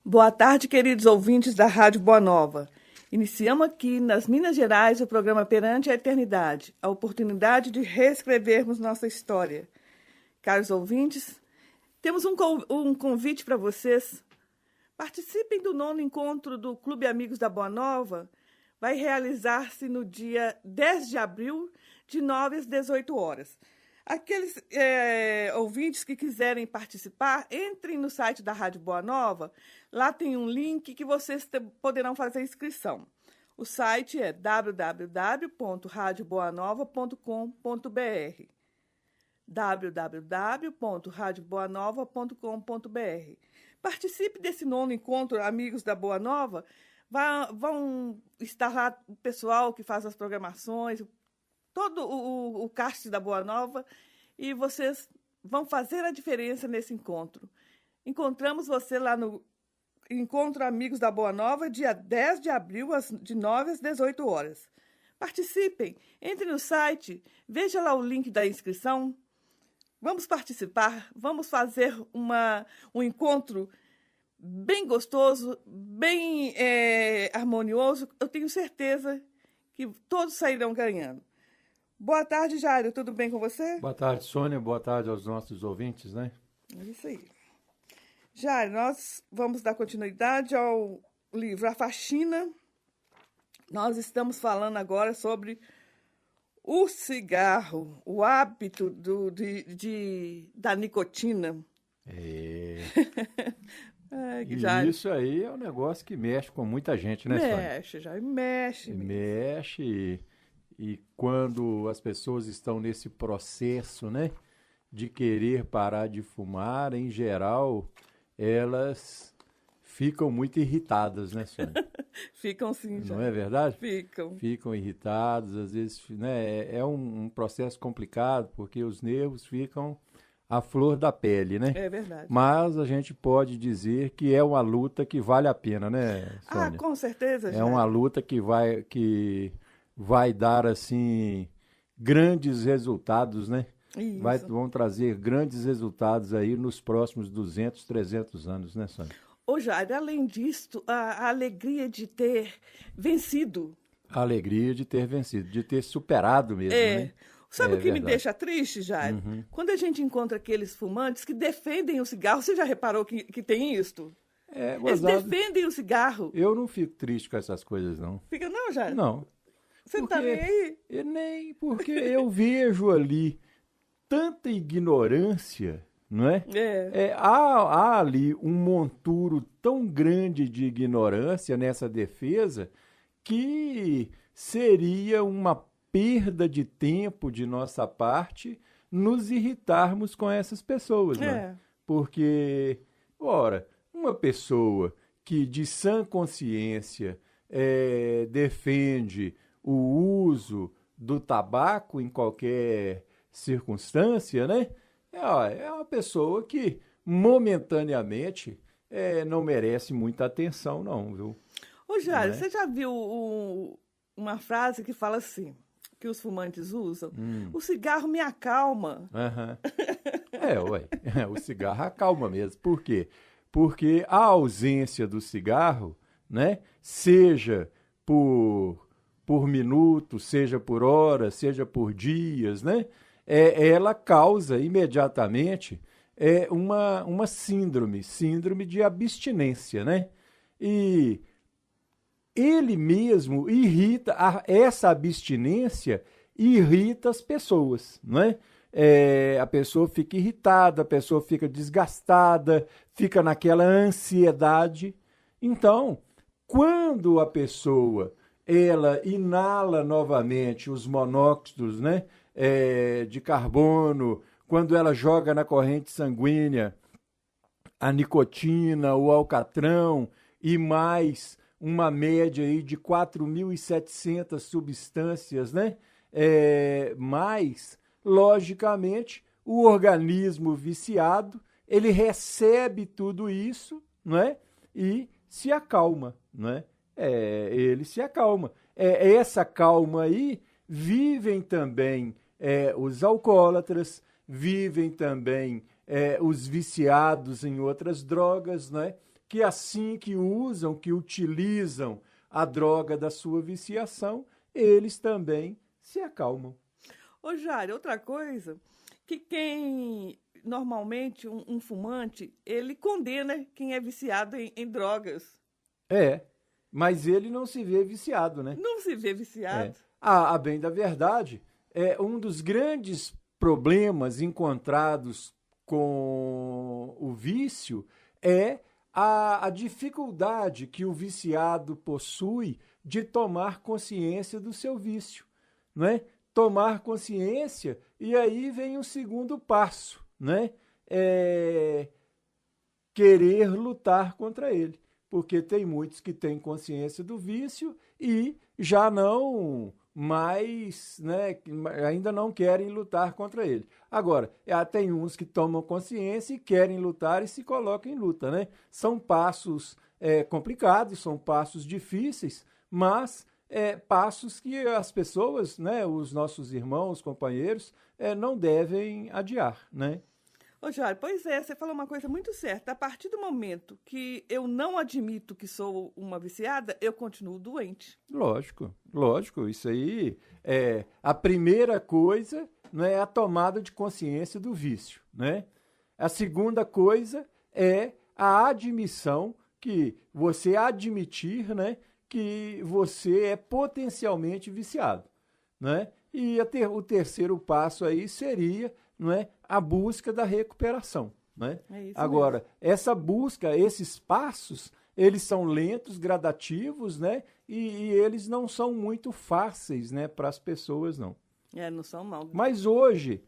Boa tarde, queridos ouvintes da Rádio Boa Nova. Iniciamos aqui nas Minas Gerais o programa Perante a Eternidade, a oportunidade de reescrevermos nossa história. Caros ouvintes, temos um convite para vocês. Participem do 9º encontro do Clube Amigos da Boa Nova. Vai realizar-se no dia 10 de abril, de 9 às 18 horas. Aqueles ouvintes que quiserem participar, entrem no site da Rádio Boa Nova. Lá tem um link que vocês poderão fazer inscrição. O site é www.radioboanova.com.br www.radioboanova.com.br. Participe desse 9º encontro, Amigos da Boa Nova. Vão estar lá o pessoal que faz as programações, todo o cast da Boa Nova, e vocês vão fazer a diferença nesse encontro. Encontramos você lá no Encontro Amigos da Boa Nova, dia 10 de abril, de 9 às 18 horas. Participem, entre no site, veja lá o link da inscrição. Vamos participar, vamos fazer um encontro bem gostoso, bem harmonioso. Eu tenho certeza que todos sairão ganhando. Boa tarde, Jairo. Tudo bem com você? Boa tarde, Sônia. Boa tarde aos nossos ouvintes, né? É isso aí. Jairo, nós vamos dar continuidade ao livro A Faxina. Nós estamos falando agora sobre o cigarro, o hábito da nicotina. E isso aí é um negócio que mexe com muita gente, né, Sônia? Mexe. Mexe. E quando as pessoas estão nesse processo, né, de querer parar de fumar, em geral, elas ficam muito irritadas, né, Sônia? Ficam sim, já. Não é verdade? Ficam. Ficam irritadas, às vezes, né, é um processo complicado, porque os nervos ficam à flor da pele, né? É verdade. Mas a gente pode dizer que é uma luta que vale a pena, né, Sônia? Ah, com certeza, já. É uma luta que vai dar, assim, grandes resultados, né? Isso. Vão trazer grandes resultados aí nos próximos 200, 300 anos, né, Sônia? Ô, Jair, além disso, a alegria de ter vencido. A alegria de ter vencido, de ter superado mesmo, né? Sabe o que me verdade. deixa triste, Jair? Quando a gente encontra aqueles fumantes que defendem o cigarro, você já reparou que tem isto? Eles defendem o cigarro. Eu não fico triste com essas coisas, não. Fica não, Jair? Não. Você não tá nem aí? Nem porque eu vejo ali tanta ignorância, não é? Há ali um monturo tão grande de ignorância nessa defesa que seria uma perda de tempo de nossa parte nos irritarmos com essas pessoas, né? Porque, ora, uma pessoa que de sã consciência defende o uso do tabaco em qualquer circunstância, né? É uma pessoa que momentaneamente não merece muita atenção, não, viu? Ô, Jário, você já viu uma frase que fala assim, que os fumantes usam? O cigarro me acalma. O cigarro acalma mesmo. Por quê? Porque a ausência do cigarro, né, seja por minuto, seja por horas, seja por dias, né, ela causa imediatamente uma síndrome de abstinência, né? E ele mesmo essa abstinência irrita as pessoas, não é? A pessoa fica irritada, a pessoa fica desgastada, fica naquela ansiedade. Então, quando a pessoa ela inala novamente os monóxidos, né, de carbono, quando ela joga na corrente sanguínea a nicotina, o alcatrão e mais uma média aí de 4.700 substâncias, né? Mas, logicamente, o organismo viciado, ele recebe tudo isso, não é? E se acalma, não é? Ele se acalma. Essa calma aí vivem também os alcoólatras, vivem também os viciados em outras drogas, né? que assim que usam, que utilizam a droga da sua viciação, eles também se acalmam. Ô, Jário, outra coisa, que quem, normalmente, um fumante, ele condena quem é viciado em drogas. Mas ele não se vê viciado, né? Não se vê viciado. A bem da verdade, um dos grandes problemas encontrados com o vício é a dificuldade que o viciado possui de tomar consciência do seu vício, não é? Tomar consciência, e aí vem o segundo passo, né? Querer lutar contra ele, porque tem muitos que têm consciência do vício e já não mais, né, ainda não querem lutar contra ele. Agora, tem uns que tomam consciência e querem lutar e se colocam em luta, né? São passos complicados, são passos difíceis, mas passos que as pessoas, né, os nossos irmãos, companheiros, não devem adiar, né? Ô, Jário, pois é, você falou uma coisa muito certa. A partir do momento que eu não admito que sou uma viciada, eu continuo doente. Lógico. Isso aí a primeira coisa, né, é a tomada de consciência do vício, né? A segunda coisa é a admissão, que você admitir, né, que você é potencialmente viciado, né? E o terceiro passo aí seria, não é, a busca da recuperação, né? Agora, mesmo. Essa busca, esses passos, eles são lentos, gradativos, né? E eles não são muito fáceis, né, para as pessoas, não. Não são, não. Mas hoje,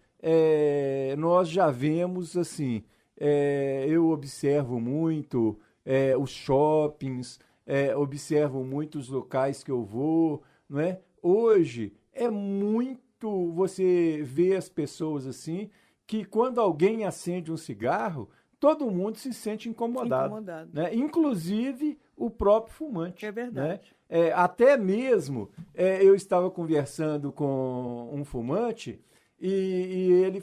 nós já vemos, assim, eu observo muito os shoppings, observo muitos locais que eu vou, não é? Hoje é muito, você vê as pessoas assim, que quando alguém acende um cigarro, todo mundo se sente incomodado. Né? Inclusive o próprio fumante. É verdade. Né? Até mesmo, eu estava conversando com um fumante e ele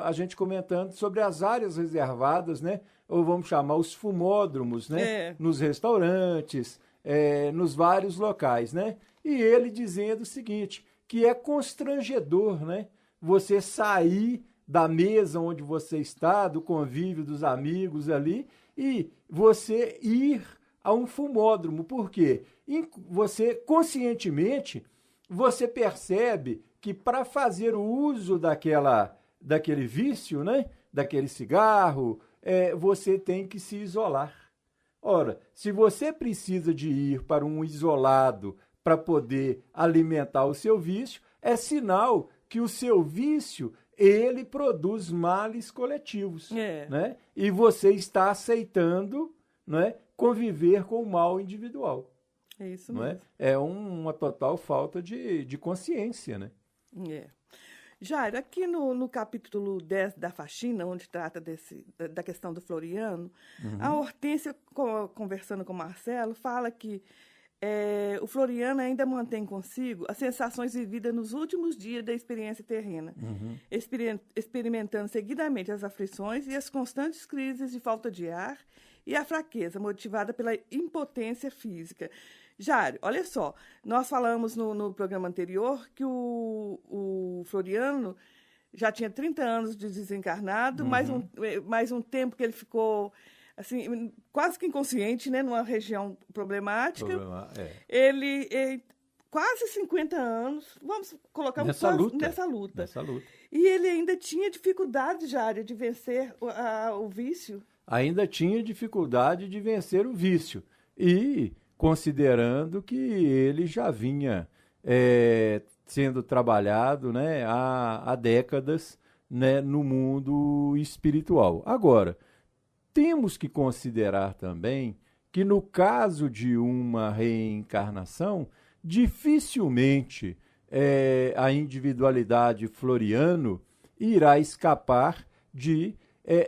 a gente comentando sobre as áreas reservadas, né? Ou vamos chamar os fumódromos, né? Nos restaurantes, nos vários locais, né? E ele dizendo o seguinte, que é constrangedor, né? Você sair da mesa onde você está, do convívio dos amigos ali, e você ir a um fumódromo. Por quê? Você, conscientemente, você percebe que para fazer o uso daquele vício, né? Daquele cigarro, você tem que se isolar. Ora, se você precisa de ir para um isolado para poder alimentar o seu vício, é sinal que o seu vício ele produz males coletivos, né? E você está aceitando, né, conviver com o mal individual. É isso não mesmo. É uma total falta de consciência, né? Jairo, aqui no capítulo 10 da faxina, onde trata da questão do Floriano, a Hortência, conversando com o Marcelo, fala que o Floriano ainda mantém consigo as sensações vividas nos últimos dias da experiência terrena, experimentando seguidamente as aflições e as constantes crises de falta de ar e a fraqueza motivada pela impotência física. Jário, olha só, nós falamos no programa anterior que o Floriano já tinha 30 anos de desencarnado, mais um tempo que ele ficou assim, quase que inconsciente, né, numa região problemática. Ele quase 50 anos, vamos colocar nessa luta. E ele ainda tinha dificuldade, Jário, de vencer o vício. Ainda tinha dificuldade de vencer o vício. E considerando que ele já vinha sendo trabalhado, né, há décadas, né, no mundo espiritual. Agora, temos que considerar também que no caso de uma reencarnação, dificilmente a individualidade Floriano irá escapar de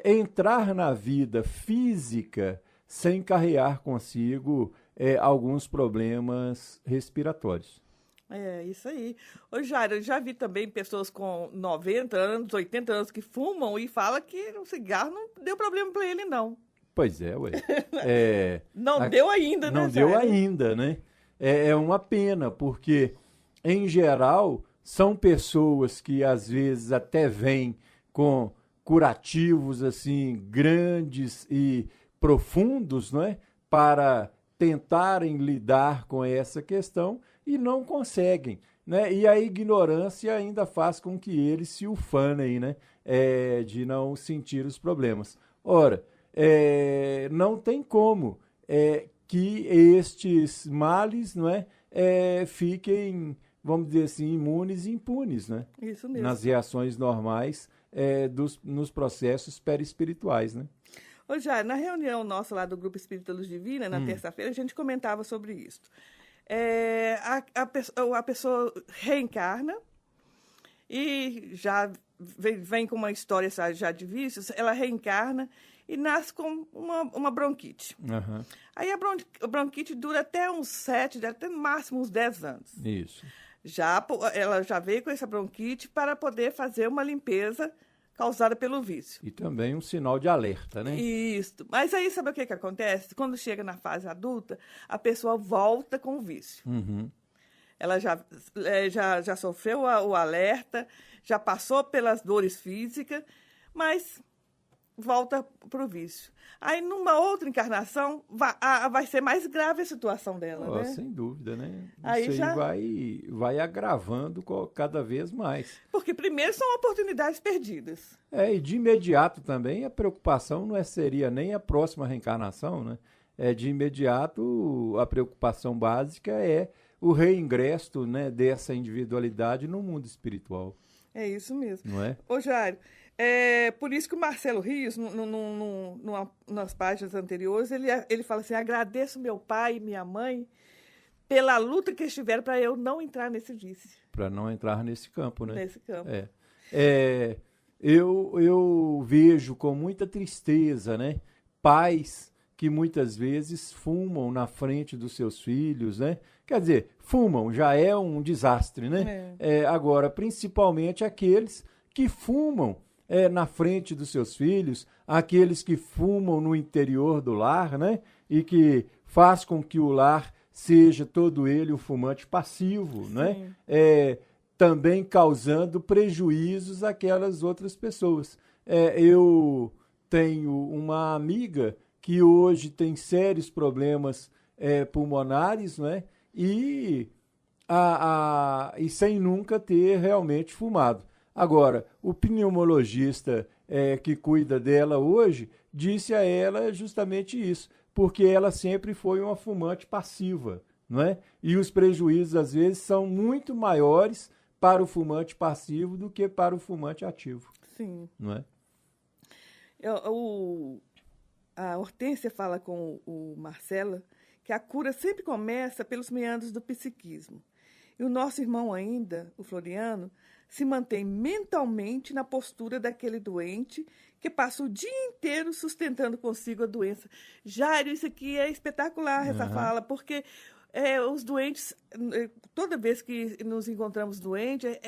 entrar na vida física sem carregar consigo alguns problemas respiratórios. Isso aí. Ô, Jairo, eu já vi também pessoas com 90 anos, 80 anos que fumam e falam que o cigarro não deu problema para ele, não. Pois é, ué. Não deu ainda, né? Não deu ainda, né? É uma pena, porque, em geral, são pessoas que às vezes até vêm com curativos assim grandes e profundos, não é? Para tentarem lidar com essa questão e não conseguem, né? E a ignorância ainda faz com que eles se ufanem, né? De não sentir os problemas. Ora, não tem como que estes males, não é, fiquem, vamos dizer assim, imunes e impunes, né? Isso mesmo. Nas reações normais nos processos perispirituais, né? Ô, Jair, na reunião nossa lá do Grupo Espírita Luz Divina, na terça-feira, a gente comentava sobre isso. A pessoa reencarna e já vem com uma história já de vícios, ela reencarna e nasce com uma bronquite. Uhum. Aí a bronquite dura até uns 7, até no máximo uns 10 anos. Isso. Ela já veio com essa bronquite para poder fazer uma limpeza causada pelo vício. E também um sinal de alerta, né? Isso. Mas aí sabe o que acontece? Quando chega na fase adulta, a pessoa volta com o vício. Uhum. Ela já sofreu o alerta, já passou pelas dores físicas, mas volta para o vício. Aí, numa outra encarnação, vai ser mais grave a situação dela, né? Sem dúvida, né? Aí Isso aí vai agravando cada vez mais. Porque, primeiro, são oportunidades perdidas. E de imediato também, a preocupação não seria nem a próxima reencarnação, né? De imediato, a preocupação básica é o reingresso, né, dessa individualidade no mundo espiritual. É isso mesmo. Não é? Ô, Jairo, por isso que o Marcelo Rios, nas páginas anteriores, ele fala assim: agradeço meu pai e minha mãe pela luta que eles tiveram para eu não entrar nesse vício. Para não entrar nesse campo, né? Nesse campo. Eu vejo com muita tristeza, né, pais que muitas vezes fumam na frente dos seus filhos, né? Quer dizer, fumam já é um desastre, né? Agora, principalmente aqueles que fumam na frente dos seus filhos, aqueles que fumam no interior do lar, né? E que faz com que o lar seja todo ele um fumante passivo, né? Também causando prejuízos àquelas outras pessoas. Eu tenho uma amiga que hoje tem sérios problemas pulmonares, né? E sem nunca ter realmente fumado. Agora, o pneumologista que cuida dela hoje disse a ela justamente isso, porque ela sempre foi uma fumante passiva, não é? E os prejuízos, às vezes, são muito maiores para o fumante passivo do que para o fumante ativo. Sim. Não é? A Hortência fala com o Marcelo que a cura sempre começa pelos meandros do psiquismo. E o nosso irmão ainda, o Floriano, se mantém mentalmente na postura daquele doente que passa o dia inteiro sustentando consigo a doença. Jairo, isso aqui é espetacular, essa fala, porque os doentes, toda vez que nos encontramos doentes,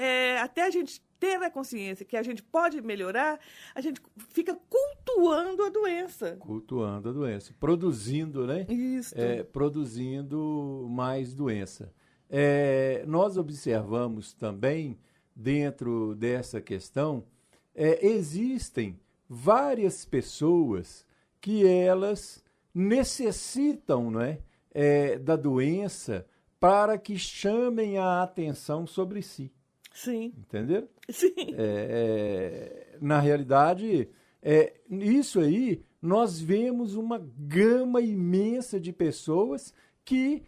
até a gente ter a consciência que a gente pode melhorar, a gente fica cultuando a doença. Cultuando a doença, produzindo, né? Isso. Produzindo mais doença. Nós observamos também, dentro dessa questão, existem várias pessoas que elas necessitam, não é, da doença para que chamem a atenção sobre si. Sim. Entenderam? Sim. Na realidade, isso aí, nós vemos uma gama imensa de pessoas que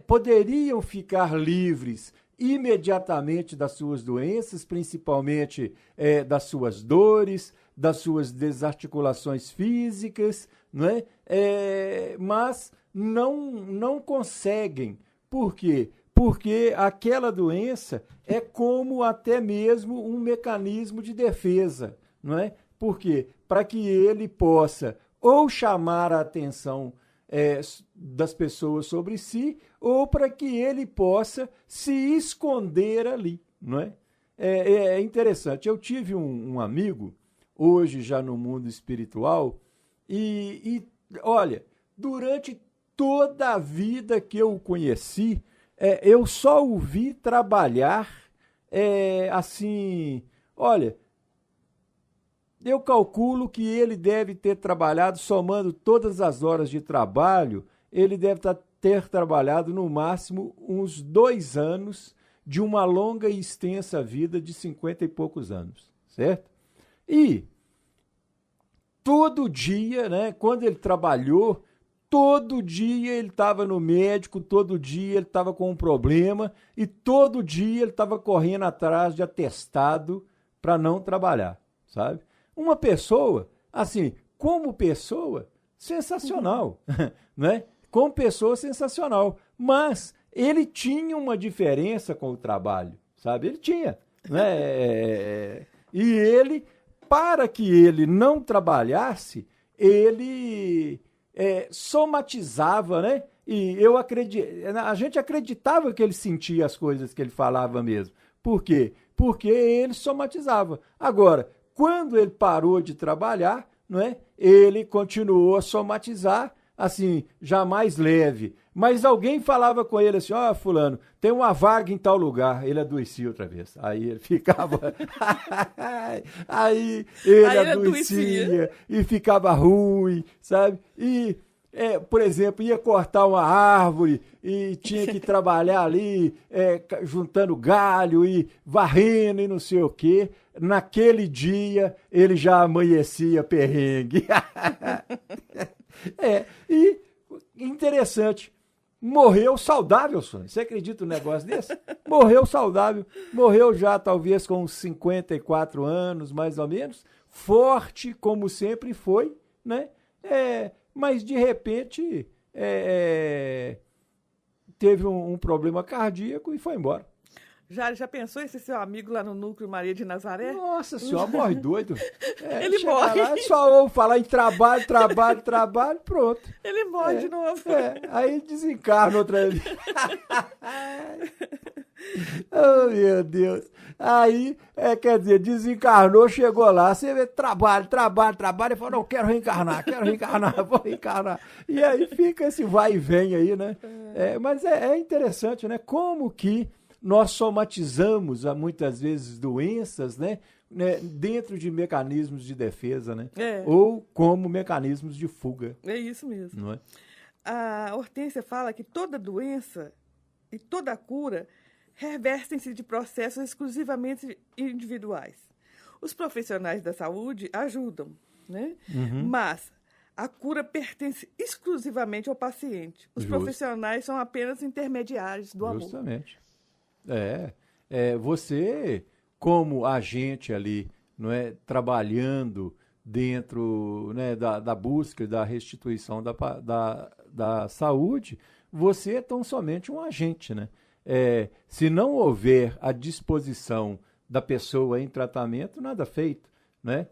poderiam ficar livres imediatamente das suas doenças, principalmente das suas dores, das suas desarticulações físicas, não é? Mas não conseguem. Por quê? Porque aquela doença é como até mesmo um mecanismo de defesa, não é? Por quê? Para que ele possa ou chamar a atenção das pessoas sobre si, ou para que ele possa se esconder ali, não é? É interessante. Eu tive um amigo, hoje já no mundo espiritual, e Olha, durante toda a vida que eu o conheci, eu só o vi trabalhar assim, olha, eu calculo que ele deve ter trabalhado, somando todas as horas de trabalho, ele deve ter trabalhado no máximo uns 2 anos de uma longa e extensa vida de 50 e poucos anos, certo? E todo dia, né, quando ele trabalhou, todo dia ele estava no médico, todo dia ele estava com um problema e todo dia ele estava correndo atrás de atestado para não trabalhar, sabe? Uma pessoa, assim, como pessoa, sensacional, né? Como pessoa, sensacional. Mas ele tinha uma diferença com o trabalho, sabe? Ele tinha, né? E ele, para que ele não trabalhasse, ele somatizava, né? E a gente acreditava que ele sentia as coisas que ele falava mesmo. Por quê? Porque ele somatizava. Agora, quando ele parou de trabalhar, não é? Ele continuou a somatizar, assim, já mais leve. Mas alguém falava com ele assim, ó, fulano, tem uma vaga em tal lugar. Ele adoecia outra vez. Aí ele ficava... aí ele adoecia e ficava ruim, sabe? E... por exemplo, ia cortar uma árvore e tinha que trabalhar ali juntando galho e varrendo e não sei o quê. Naquele dia, ele já amanhecia perrengue. E interessante, morreu saudável, Sônia. Você acredita num negócio desse? Morreu saudável, morreu já talvez com uns 54 anos, mais ou menos, forte como sempre foi, né? Mas, de repente, teve um problema cardíaco e foi embora. Já pensou esse seu amigo lá no Núcleo Maria de Nazaré? Nossa senhora, morre doido. Ele morre. Lá, só ouve falar em trabalho, pronto. Ele morre de novo. Aí desencarna outra vez. Oh, meu Deus. Aí, quer dizer, desencarnou, chegou lá, você vê, trabalho, e falou, não, quero reencarnar, vou reencarnar. E aí fica esse vai e vem aí, né? Mas é interessante, né? Como que nós somatizamos, muitas vezes, doenças, né? Dentro de mecanismos de defesa, né? Ou como mecanismos de fuga. É isso mesmo. Não é? A Hortência fala que toda doença e toda cura revertem-se de processos exclusivamente individuais. Os profissionais da saúde ajudam, né? Uhum. Mas a cura pertence exclusivamente ao paciente. Os profissionais são apenas intermediários do amor. Justamente. Você, como agente ali, não é, trabalhando dentro, né, da busca, da restituição da saúde, você é tão somente um agente, né? Se não houver a disposição da pessoa em tratamento, nada feito, né?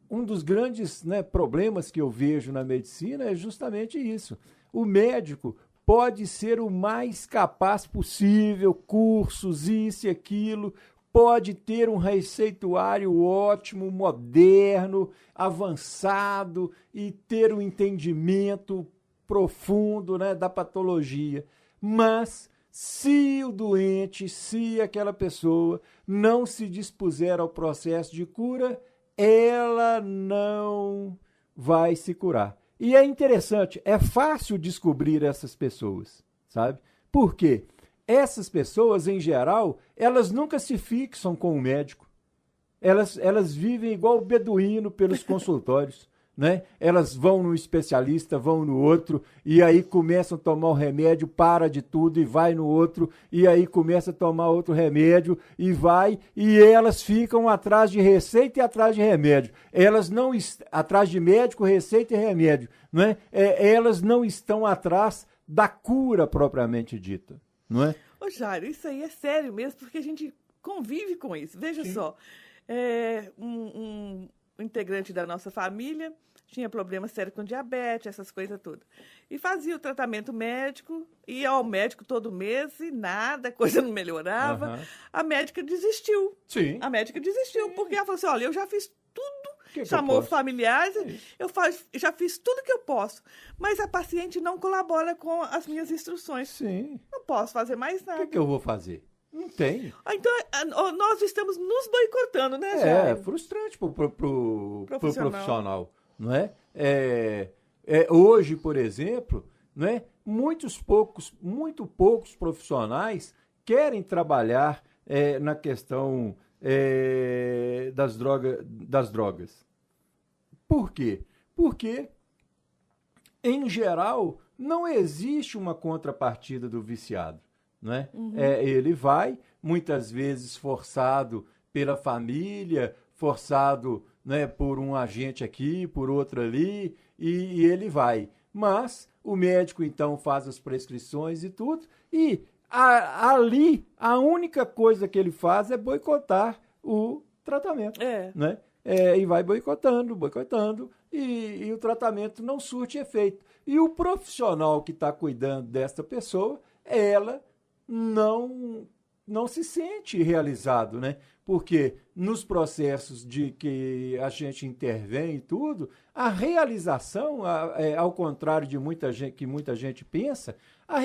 Um dos grandes, né, problemas que eu vejo na medicina é justamente isso. O médico pode ser o mais capaz possível, cursos, isso e aquilo, pode ter um receituário ótimo, moderno, avançado e ter um entendimento profundo, né, da patologia. Mas se o doente, se aquela pessoa não se dispuser ao processo de cura, ela não vai se curar. E é interessante, é fácil descobrir essas pessoas, sabe? Por quê? Essas pessoas, em geral, elas nunca se fixam com o médico. Elas vivem igual o beduíno pelos consultórios, né? Elas vão num especialista, vão no outro, e aí começam a tomar um remédio, para de tudo e vai no outro, e aí começa a tomar outro remédio e vai, e elas ficam atrás de receita e atrás de remédio. Elas não atrás de médico, receita e remédio, não é? Elas não estão atrás da cura propriamente dita, não é? Ô, Jairo, isso aí é sério mesmo, porque a gente convive com isso. Veja Sim. só, um integrante da nossa família tinha problema sério com diabetes, essas coisas todas. E fazia o tratamento médico, ia ao médico todo mês e nada, a coisa não melhorava. Uhum. A médica desistiu. Sim. A médica desistiu, porque ela falou assim, olha, eu já fiz tudo chamou familiares, já fiz tudo que eu posso. Mas a paciente não colabora com as minhas instruções. Sim. Não posso fazer mais nada. O que eu vou fazer? Não tem. Então, nós estamos nos boicotando, né, Jair? É frustrante pro profissional, não é? Hoje, por exemplo, não é? Muito poucos profissionais querem trabalhar na questão das drogas. Por quê? Porque, em geral, não existe uma contrapartida do viciado. Não é? Ele vai, muitas vezes, forçado pela família, forçado, né, por um agente aqui, por outro ali, e ele vai. Mas o médico, então, faz as prescrições e tudo, e ali a única coisa que ele faz é boicotar o tratamento. Né? E vai boicotando, e o tratamento não surte efeito. E o profissional que está cuidando dessa pessoa, ela não se sente realizado, né? Porque nos processos de que a gente intervém e tudo, a realização, ao contrário de muita gente pensa, a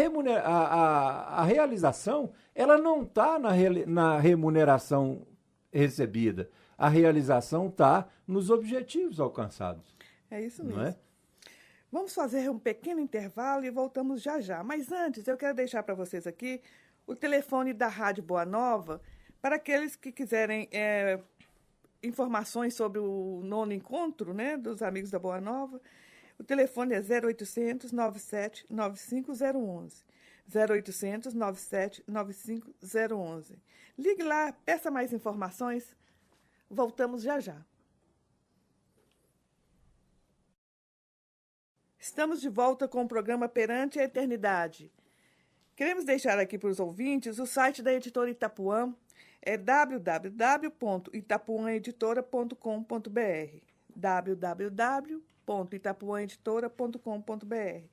realização ela não está na remuneração recebida. A realização está nos objetivos alcançados. É isso mesmo. Não é? Vamos fazer um pequeno intervalo e voltamos já já. Mas antes, eu quero deixar para vocês aqui o telefone da Rádio Boa Nova para aqueles que quiserem informações sobre o 9º encontro, né, dos Amigos da Boa Nova. O telefone é 0800 97 95011. 0800 97 95011. Ligue lá, peça mais informações. Voltamos já já. Estamos de volta com o programa Perante a Eternidade. Queremos deixar aqui para os ouvintes o site da Editora Itapuã, é www.itapuãeditora.com.br, www.itapuãeditora.com.br.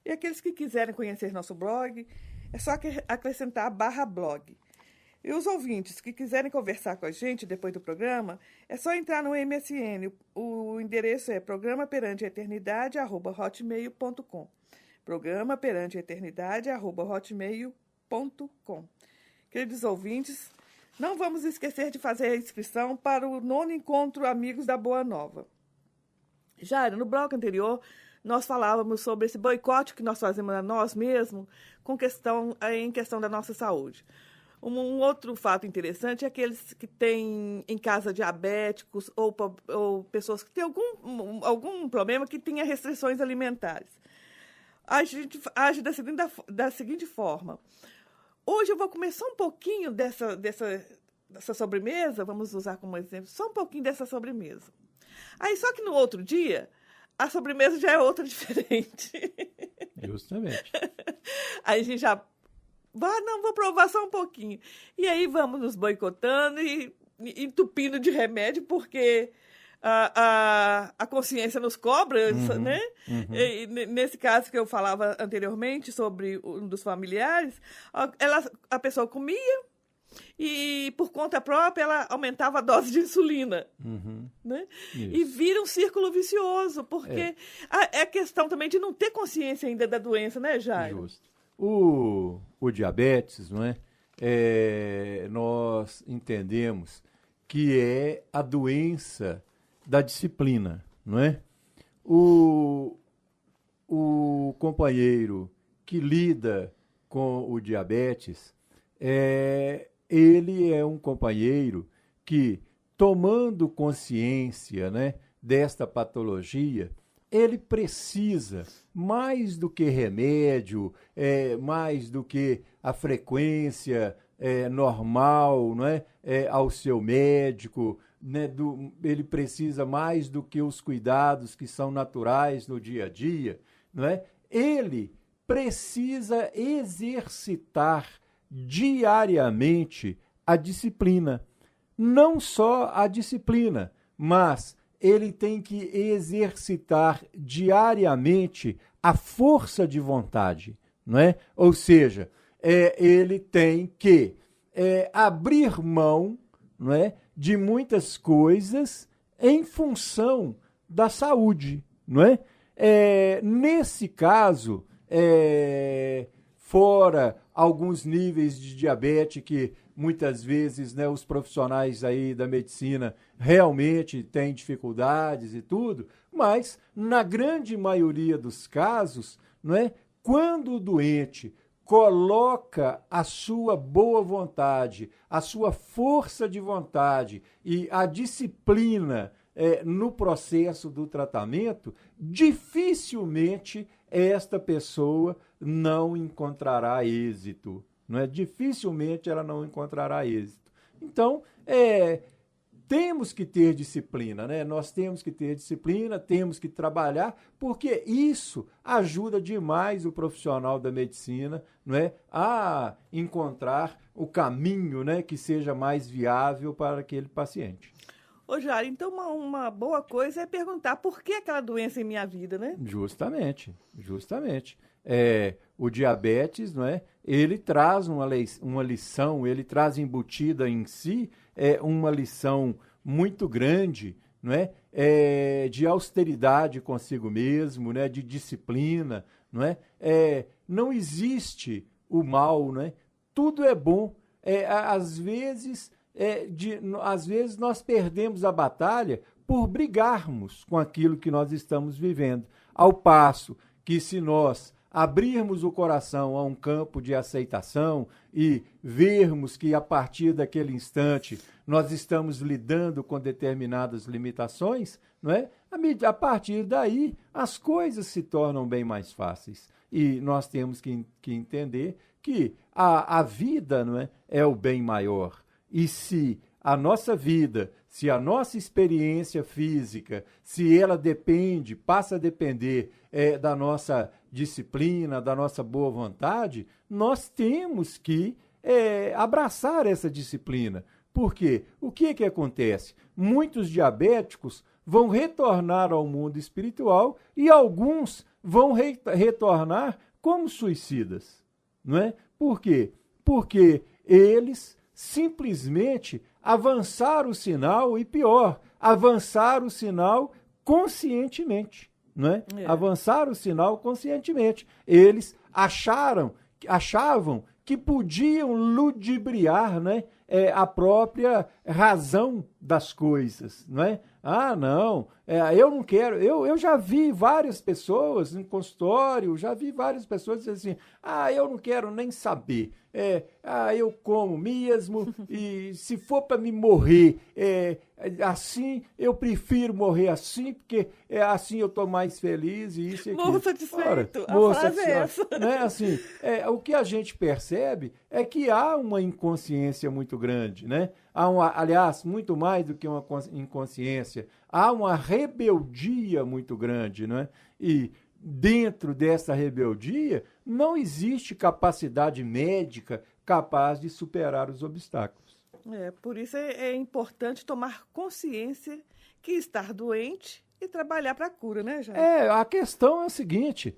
E aqueles que quiserem conhecer nosso blog, é só acrescentar /blog. E os ouvintes que quiserem conversar com a gente depois do programa, é só entrar no MSN. O endereço é programaperanteaeternidade@hotmail.com. programaperanteaeternidade@hotmail.com. Queridos ouvintes, não vamos esquecer de fazer a inscrição para o 9º Encontro Amigos da Boa Nova. Jairo, no bloco anterior, nós falávamos sobre esse boicote que nós fazemos a nós mesmos em questão da nossa saúde. Um outro fato interessante é aqueles que têm em casa diabéticos ou pessoas que têm algum problema que tenha restrições alimentares. A gente age da seguinte forma. Hoje eu vou comer só um pouquinho dessa sobremesa, vamos usar como exemplo, só um pouquinho dessa sobremesa. Aí só que no outro dia, a sobremesa já é outra diferente. Justamente. Aí a gente já... vou provar só um pouquinho. E aí vamos nos boicotando e entupindo de remédio, porque a consciência nos cobra, né? E, nesse caso que eu falava anteriormente sobre um dos familiares, a pessoa comia e, por conta própria, ela aumentava a dose de insulina. Né? E vira um círculo vicioso, porque é questão também de não ter consciência ainda da doença, né, Jairo? Justo. O diabetes, não é? Nós entendemos que é a doença da disciplina, não é? O companheiro que lida com o diabetes, ele é um companheiro que, tomando consciência, né, desta patologia, ele precisa, mais do que remédio, mais do que a frequência normal, não é? Ao seu médico, né? Ele precisa mais do que os cuidados que são naturais no dia a dia, não é? Ele precisa exercitar diariamente a disciplina. Não só a disciplina, mas ele tem que exercitar diariamente a força de vontade, não é? Ou seja, ele tem que abrir mão, não é, de muitas coisas em função da saúde, não é? Nesse caso, fora alguns níveis de diabetes que muitas vezes, né, os profissionais aí da medicina realmente têm dificuldades e tudo, mas na grande maioria dos casos, não é, quando o doente coloca a sua boa vontade, a sua força de vontade e a disciplina no processo do tratamento, dificilmente esta pessoa não encontrará êxito. Não é? Dificilmente ela não encontrará êxito. Então, temos que ter disciplina, né? Nós temos que ter disciplina, temos que trabalhar, porque isso ajuda demais o profissional da medicina, não é? A encontrar o caminho, né, que seja mais viável para aquele paciente. Ô, Jair, então uma boa coisa é perguntar por que aquela doença em minha vida, né? Justamente. O diabetes, não é? Ele traz uma lição, ele traz embutida em si uma lição muito grande, não é? De austeridade consigo mesmo, né? De disciplina, não é? Não existe o mal, não é? Tudo é bom. Às vezes nós perdemos a batalha por brigarmos com aquilo que nós estamos vivendo, ao passo que se nós abrirmos o coração a um campo de aceitação e vermos que a partir daquele instante nós estamos lidando com determinadas limitações, não é? A partir daí as coisas se tornam bem mais fáceis. E nós temos que entender que a vida, não é, é o bem maior. E se a nossa vida, se a nossa experiência física, se ela passa a depender da nossa disciplina, da nossa boa vontade, nós temos que abraçar essa disciplina. Por quê? O que acontece? Muitos diabéticos vão retornar ao mundo espiritual e alguns vão retornar como suicidas. Não é? Por quê? Porque eles simplesmente avançar o sinal e, pior, avançar o sinal conscientemente, não é? Avançar o sinal conscientemente. Eles achavam que podiam ludibriar, né, a própria razão das coisas, não é? Ah, não, eu não quero. Eu já vi várias pessoas em consultório, já vi várias pessoas dizer assim, eu não quero nem saber. Eu como mesmo e se for para me morrer assim, eu prefiro morrer assim, porque assim eu estou mais feliz e isso e aquilo. Morro satisfeito, a frase é essa. Né? Assim, o que a gente percebe é que há uma inconsciência muito grande, né? Aliás, muito mais do que uma inconsciência, há uma rebeldia muito grande, não é? E dentro dessa rebeldia não existe capacidade médica capaz de superar os obstáculos. Por isso é importante tomar consciência que estar doente e trabalhar para a cura, né, Jair? A questão é a seguinte,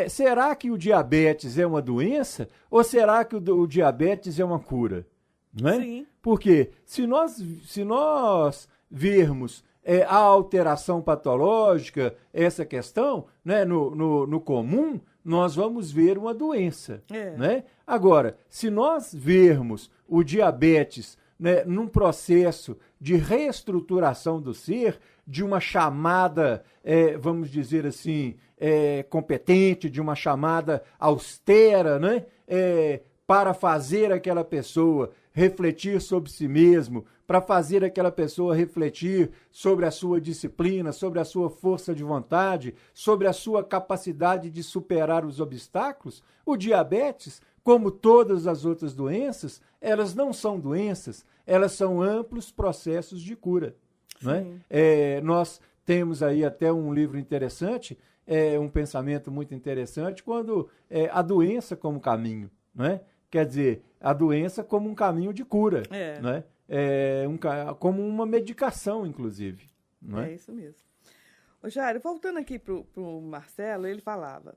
será que o diabetes é uma doença ou será que o diabetes é uma cura? Não é? Sim. Porque se nós vermos a alteração patológica, essa questão, né, no comum, nós vamos ver uma doença. Né? Agora, se nós vermos o diabetes, né, num processo de reestruturação do ser, de uma chamada, vamos dizer assim, competente, de uma chamada austera, né, para fazer aquela pessoa refletir sobre si mesmo, para fazer aquela pessoa refletir sobre a sua disciplina, sobre a sua força de vontade, sobre a sua capacidade de superar os obstáculos, o diabetes, como todas as outras doenças, elas não são doenças, elas são amplos processos de cura. Não é? Nós temos aí até um livro interessante, um pensamento muito interessante, quando a doença como caminho, não é? Quer dizer, a doença como um caminho de cura, não é? Como uma medicação, inclusive. Não é? É isso mesmo. Ô, Jair, voltando aqui para o Marcelo, ele falava,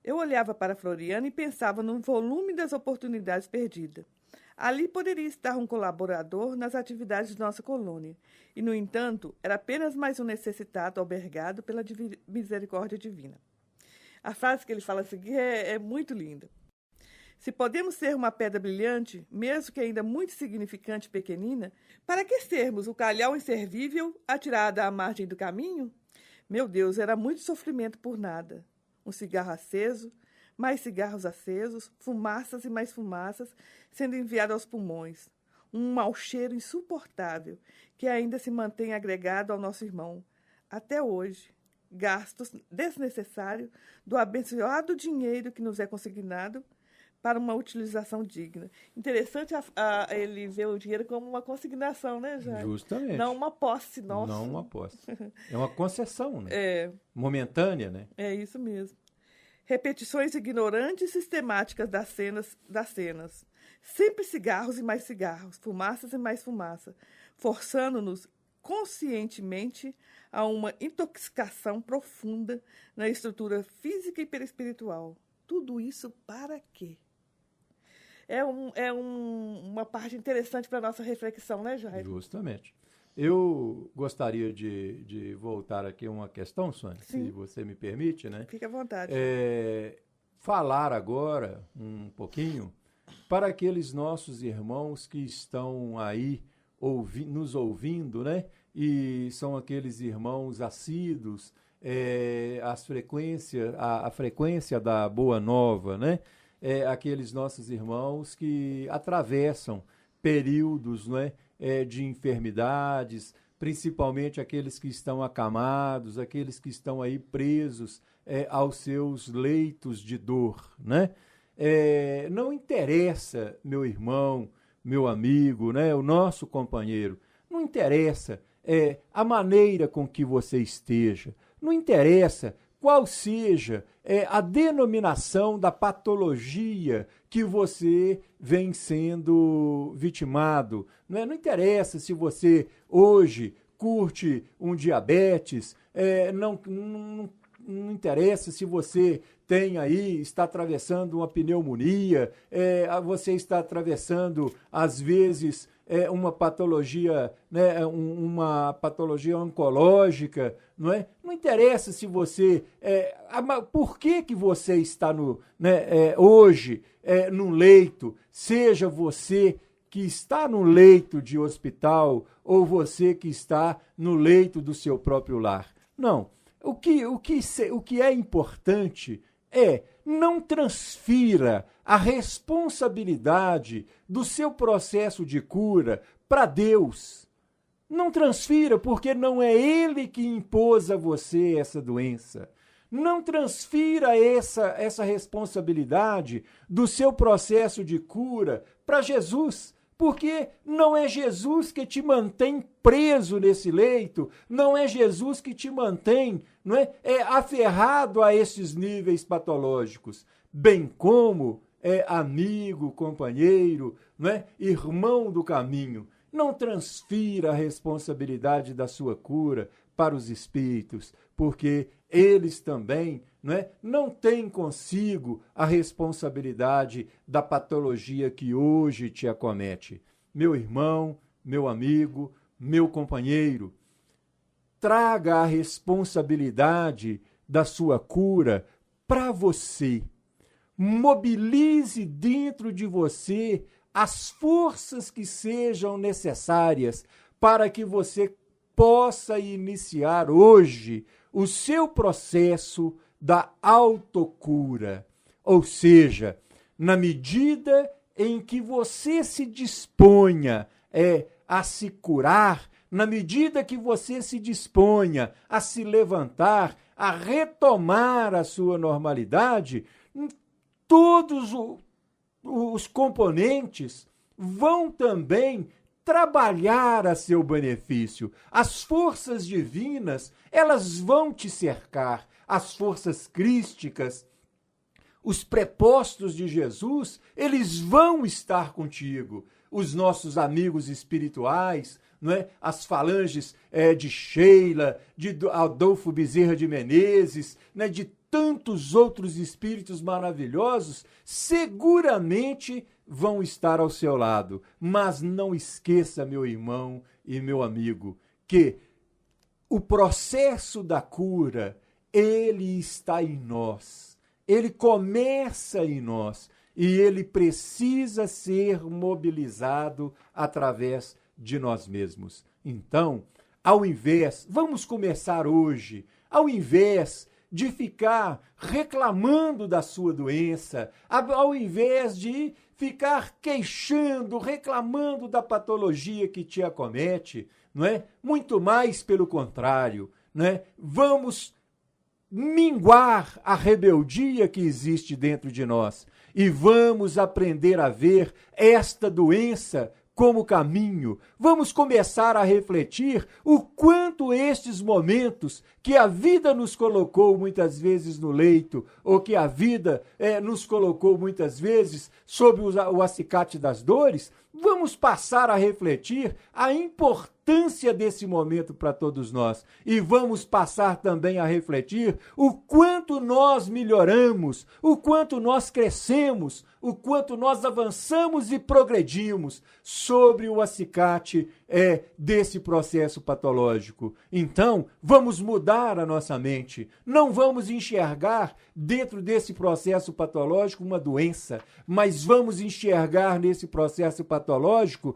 eu olhava para a Floriana e pensava no volume das oportunidades perdidas. Ali poderia estar um colaborador nas atividades de nossa colônia, e, no entanto, era apenas mais um necessitado albergado pela misericórdia divina. A frase que ele fala a seguir é muito linda. Se podemos ser uma pedra brilhante, mesmo que ainda muito insignificante e pequenina, para que sermos o calhau inservível atirado à margem do caminho? Meu Deus, era muito sofrimento por nada. Um cigarro aceso, mais cigarros acesos, fumaças e mais fumaças sendo enviadas aos pulmões. Um mau cheiro insuportável que ainda se mantém agregado ao nosso irmão. Até hoje, gastos desnecessários do abençoado dinheiro que nos é consignado para uma utilização digna. Interessante ele ver o dinheiro como uma consignação, né, Jair? Justamente. Não uma posse nossa. Não uma posse. É uma concessão, né? Momentânea, né? É isso mesmo. Repetições ignorantes e sistemáticas das cenas. Sempre cigarros e mais cigarros, fumaças e mais fumaça, forçando-nos conscientemente a uma intoxicação profunda na estrutura física e perispiritual. Tudo isso para quê? Uma parte interessante para a nossa reflexão, né, Jair? Justamente. Eu gostaria de voltar aqui a uma questão, Sônia, se você me permite, né? Fique à vontade. Falar agora um pouquinho para aqueles nossos irmãos que estão aí nos ouvindo, né? E são aqueles irmãos assíduos, a frequência da Boa Nova, né? Aqueles nossos irmãos que atravessam períodos, não é? De enfermidades, principalmente aqueles que estão acamados, aqueles que estão aí presos aos seus leitos de dor, né? Não interessa, meu irmão, meu amigo, né? O nosso companheiro, não interessa a maneira com que você esteja, não interessa qual seja a denominação da patologia que você vem sendo vitimado. Não interessa se você hoje curte um diabetes, não interessa se você está atravessando uma pneumonia, você está atravessando, às vezes, uma patologia, né, uma patologia oncológica, não é? Não interessa se você... por que você está hoje num leito, seja você que está no leito de hospital ou você que está no leito do seu próprio lar. Não. O que é importante não transfira a responsabilidade do seu processo de cura para Deus. Não transfira, porque não é Ele que impôs a você essa doença. Não transfira essa responsabilidade do seu processo de cura para Jesus, porque não é Jesus que te mantém preso nesse leito, não é Jesus que te mantém aferrado a esses níveis patológicos, bem como amigo, companheiro, irmão do caminho. Não transfira a responsabilidade da sua cura para os espíritos, porque eles também não têm consigo a responsabilidade da patologia que hoje te acomete. Meu irmão, meu amigo, meu companheiro, traga a responsabilidade da sua cura para você. Mobilize dentro de você as forças que sejam necessárias para que você possa iniciar hoje o seu processo da autocura. Ou seja, na medida em que você se disponha a se curar, na medida que você se disponha a se levantar, a retomar a sua normalidade, todos os componentes vão também trabalhar a seu benefício. As forças divinas, elas vão te cercar. As forças crísticas, os prepostos de Jesus, eles vão estar contigo. Os nossos amigos espirituais, as falanges de Sheila, de Adolfo Bezerra de Menezes, de tantos outros espíritos maravilhosos seguramente vão estar ao seu lado. Mas não esqueça, meu irmão e meu amigo, que o processo da cura, ele está em nós. Ele começa em nós e ele precisa ser mobilizado através de nós mesmos. Então, vamos começar hoje, ao invés de ficar reclamando da sua doença, ao invés de ficar queixando, reclamando da patologia que te acomete, não é? Muito mais pelo contrário, não é? Vamos minguar a rebeldia que existe dentro de nós e vamos aprender a ver esta doença como caminho. Vamos começar a refletir o quanto estes momentos que a vida nos colocou muitas vezes no leito, ou que a vida nos colocou muitas vezes sob o acicate das dores, vamos passar a refletir a importância desse momento para todos nós. E vamos passar também a refletir o quanto nós melhoramos, o quanto nós crescemos, o quanto nós avançamos e progredimos sobre o acicate desse processo patológico. Então, vamos mudar a nossa mente. Não vamos enxergar dentro desse processo patológico uma doença, mas vamos enxergar nesse processo patológico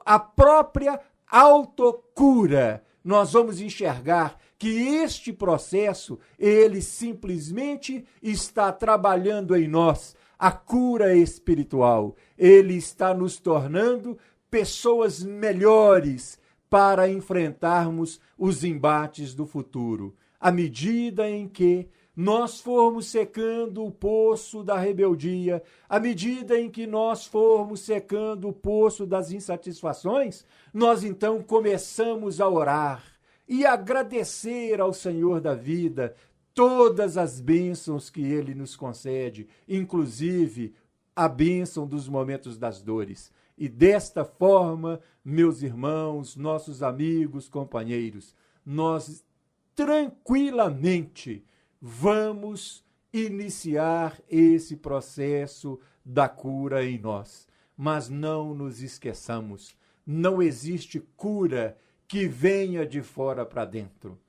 a própria autocura. Nós vamos enxergar que este processo, ele simplesmente está trabalhando em nós a cura espiritual. Ele está nos tornando pessoas melhores para enfrentarmos os embates do futuro. À medida em que nós formos secando o poço da rebeldia, à medida em que nós formos secando o poço das insatisfações, nós então começamos a orar e agradecer ao Senhor da vida todas as bênçãos que Ele nos concede, inclusive a bênção dos momentos das dores. E desta forma, meus irmãos, nossos amigos, companheiros, nós tranquilamente vamos iniciar esse processo da cura em nós. Mas não nos esqueçamos, não existe cura que venha de fora para dentro.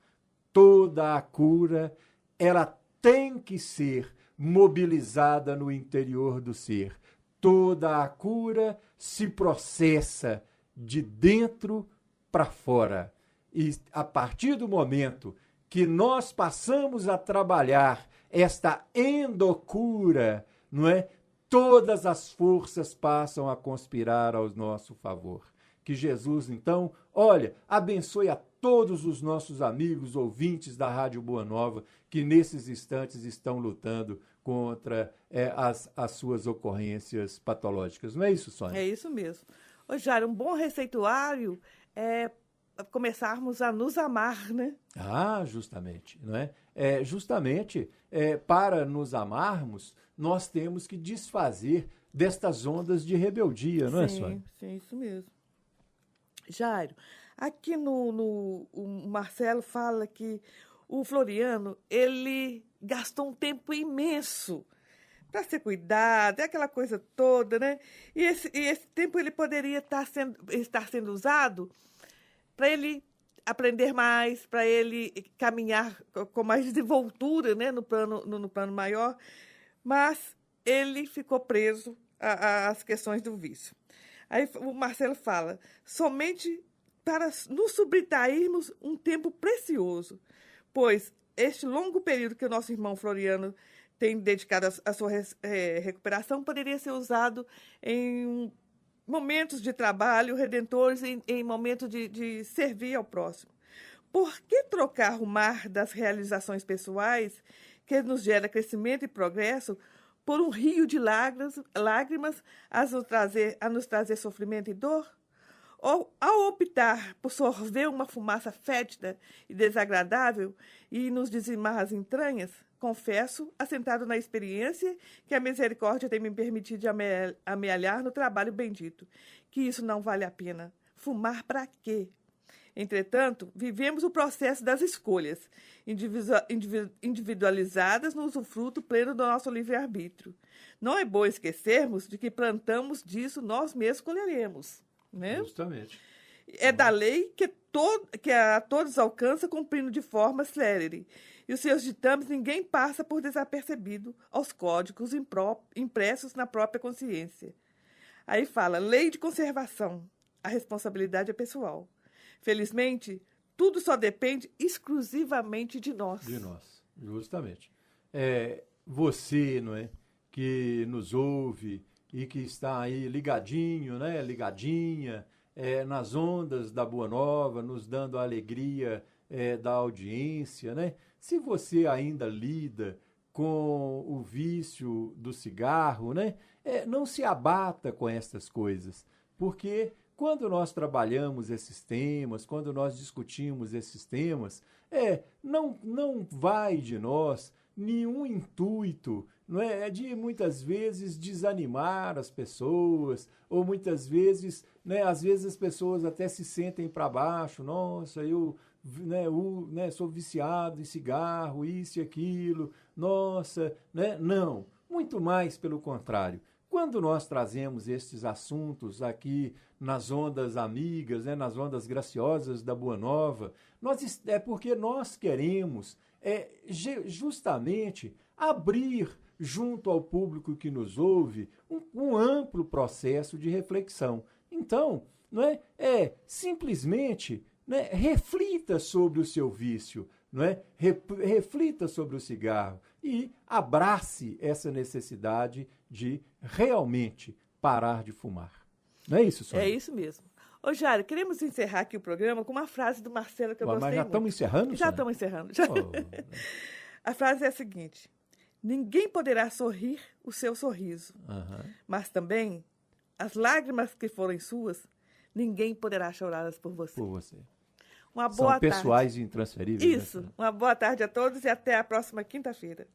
Toda a cura, ela tem que ser mobilizada no interior do ser. Toda a cura se processa de dentro para fora. E a partir do momento que nós passamos a trabalhar esta endocura, não é? Todas as forças passam a conspirar ao nosso favor. Que Jesus, então, abençoe a todos os nossos amigos ouvintes da Rádio Boa Nova que nesses instantes estão lutando contra as suas ocorrências patológicas. Não é isso, Sônia? É isso mesmo. Ô, Jairo, um bom receituário é começarmos a nos amar, né? Justamente, não é? Para nos amarmos, nós temos que desfazer destas ondas de rebeldia, não é, Sônia? Sim, isso mesmo. Jairo, aqui o Marcelo fala que o Floriano, ele gastou um tempo imenso para ser cuidado, aquela coisa toda, né? E esse tempo ele poderia estar sendo usado para ele aprender mais, para ele caminhar com mais desenvoltura, né, no plano maior, mas ele ficou preso às questões do vício. Aí o Marcelo fala, somente para nos subtrairmos um tempo precioso, pois este longo período que o nosso irmão Floriano tem dedicado à sua recuperação poderia ser usado em momentos de trabalho redentores, em momentos de servir ao próximo. Por que trocar o mar das realizações pessoais, que nos gera crescimento e progresso, por um rio de lágrimas a nos trazer sofrimento e dor? Ou, ao optar por sorver uma fumaça fétida e desagradável e nos dizimar as entranhas, confesso, assentado na experiência que a misericórdia tem me permitido amealhar no trabalho bendito, que isso não vale a pena. Fumar para quê? Entretanto, vivemos o processo das escolhas, individualizadas no usufruto pleno do nosso livre-arbítrio. Não é bom esquecermos de que plantamos disso, nós mesmos colheremos. Né? Justamente. É da lei que a todos alcança, cumprindo de forma célere. E os seus ditames ninguém passa por desapercebido aos códigos impressos na própria consciência. Aí fala, lei de conservação. A responsabilidade é pessoal. Felizmente, tudo só depende exclusivamente de nós. De nós, justamente. Você, não é, que nos ouve e que está aí ligadinho, né, ligadinha, nas ondas da Boa Nova, nos dando a alegria da audiência, né? Se você ainda lida com o vício do cigarro, né, não se abata com estas coisas, porque quando nós trabalhamos esses temas, quando nós discutimos esses temas, não vai de nós nenhum intuito, não é de muitas vezes desanimar as pessoas, ou muitas vezes, né, às vezes as pessoas até se sentem para baixo, nossa, eu sou viciado em cigarro, isso e aquilo, nossa, né? Não, muito mais pelo contrário. Quando nós trazemos estes assuntos aqui nas ondas amigas, né, nas ondas graciosas da Boa Nova, é porque nós queremos justamente abrir junto ao público que nos ouve um amplo processo de reflexão. Então, não simplesmente, né, reflita sobre o seu vício, não é? Reflita sobre o cigarro e abrace essa necessidade de realmente parar de fumar. Não é isso, Sônia? É isso mesmo. Ô, Jário, queremos encerrar aqui o programa com uma frase do Marcelo que eu gostei muito. Mas já estamos encerrando, Já estamos encerrando. Já. A frase é a seguinte: ninguém poderá sorrir o seu sorriso, mas também as lágrimas que forem suas, ninguém poderá chorá-las por você. Por você. Uma boa tarde. São pessoais e intransferíveis. Isso. Né? Uma boa tarde a todos e até a próxima quinta-feira.